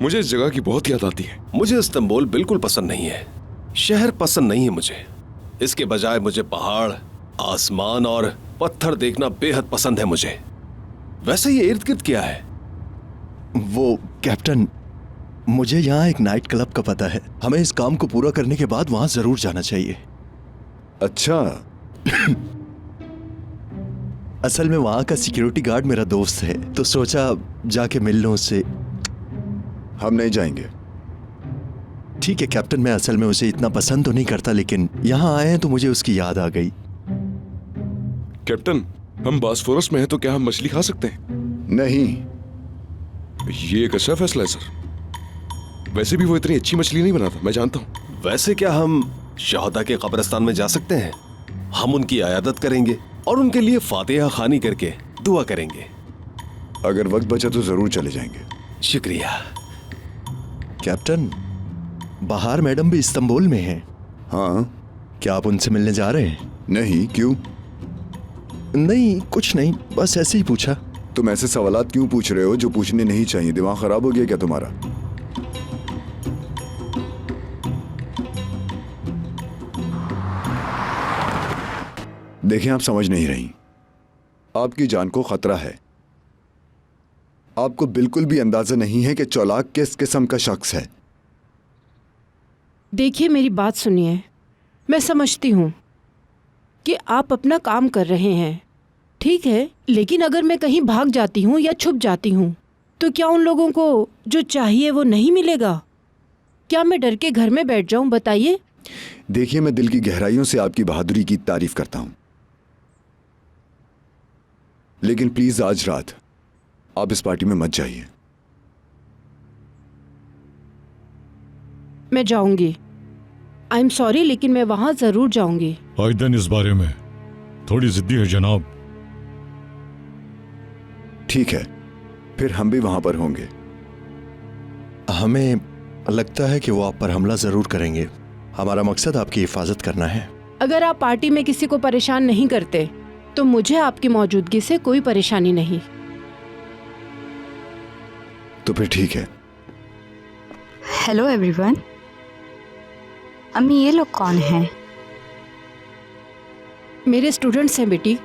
मुझे इस जगह की बहुत याद आती है। मुझे इस्तांबुल बिल्कुल पसंद नहीं है। शहर पसंद नहीं है मुझे। इसके बजाय मुझे पहाड़, आसमान और पत्थर देखना बेहद पसंद है मुझे। वैसे ये इर्द गिर्द क्या है? वो कैप्टन, मुझे यहाँ एक नाइट क्लब का पता है। हमें इस काम को पूरा करने के बाद वहां जरूर जाना चाहिए। अच्छा। असल में वहां का सिक्योरिटी गार्ड मेरा दोस्त है, तो सोचा जाके मिल लूं उससे। हम नहीं जाएंगे। ठीक है कैप्टन, मैं असल में उसे इतना पसंद तो नहीं करता, लेकिन यहाँ आए हैं तो मुझे उसकी याद आ गई। कैप्टन, हम बॉस्फोरस में हैं तो क्या हम मछली खा सकते हैं? नहीं। ये एक अच्छा फैसला है सर। वैसे भी वो इतनी अच्छी मछली नहीं बनाता, मैं जानता हूँ। वैसे क्या हम शहदा के कब्रिस्तान में जा सकते हैं? हम उनकी इयादत करेंगे और उनके लिए फातिहा खानी करके दुआ करेंगे। अगर वक्त बचा तो जरूर चले जाएंगे। शुक्रिया। कैप्टन, बहार मैडम भी इस्तांबुल में हैं। हाँ। क्या आप उनसे मिलने जा रहे हैं? नहीं, क्यों? नहीं, कुछ नहीं, बस ऐसे ही पूछा। तुम ऐसे सवालात क्यों पूछ रहे हो जो पूछने नहीं चाहिए? दिमाग खराब हो गया क्या तुम्हारा? देखें, आप समझ नहीं रही। आपकी जान को खतरा है। आपको बिल्कुल भी अंदाजा नहीं है कि चौलाक किस किस्म का शख्स है। देखिए, मेरी बात सुनिए। मैं समझती हूँ कि आप अपना काम कर रहे हैं, ठीक है, लेकिन अगर मैं कहीं भाग जाती हूँ या छुप जाती हूँ तो क्या उन लोगों को जो चाहिए वो नहीं मिलेगा? क्या मैं डर के घर में बैठ जाऊँ? बताइए। देखिए, मैं दिल की गहराइयों से आपकी बहादुरी की तारीफ करता हूँ, लेकिन प्लीज आज रात आप इस पार्टी में मत जाइए। मैं जाऊंगी। आई एम सॉरी, लेकिन मैं वहां जरूर जाऊंगी। आयदन इस बारे में थोड़ी जिद्दी है जनाब। ठीक है, फिर हम भी वहां पर होंगे। हमें लगता है कि वो आप पर हमला जरूर करेंगे। हमारा मकसद आपकी हिफाजत करना है। अगर आप पार्टी में किसी को परेशान नहीं करते तो मुझे आपकी मौजूदगी से कोई परेशानी नहीं। तो फिर ठीक है। Hello everyone. अम्मी, ये लोग कौन हैं? मेरे स्टूडेंट्स हैं बेटी।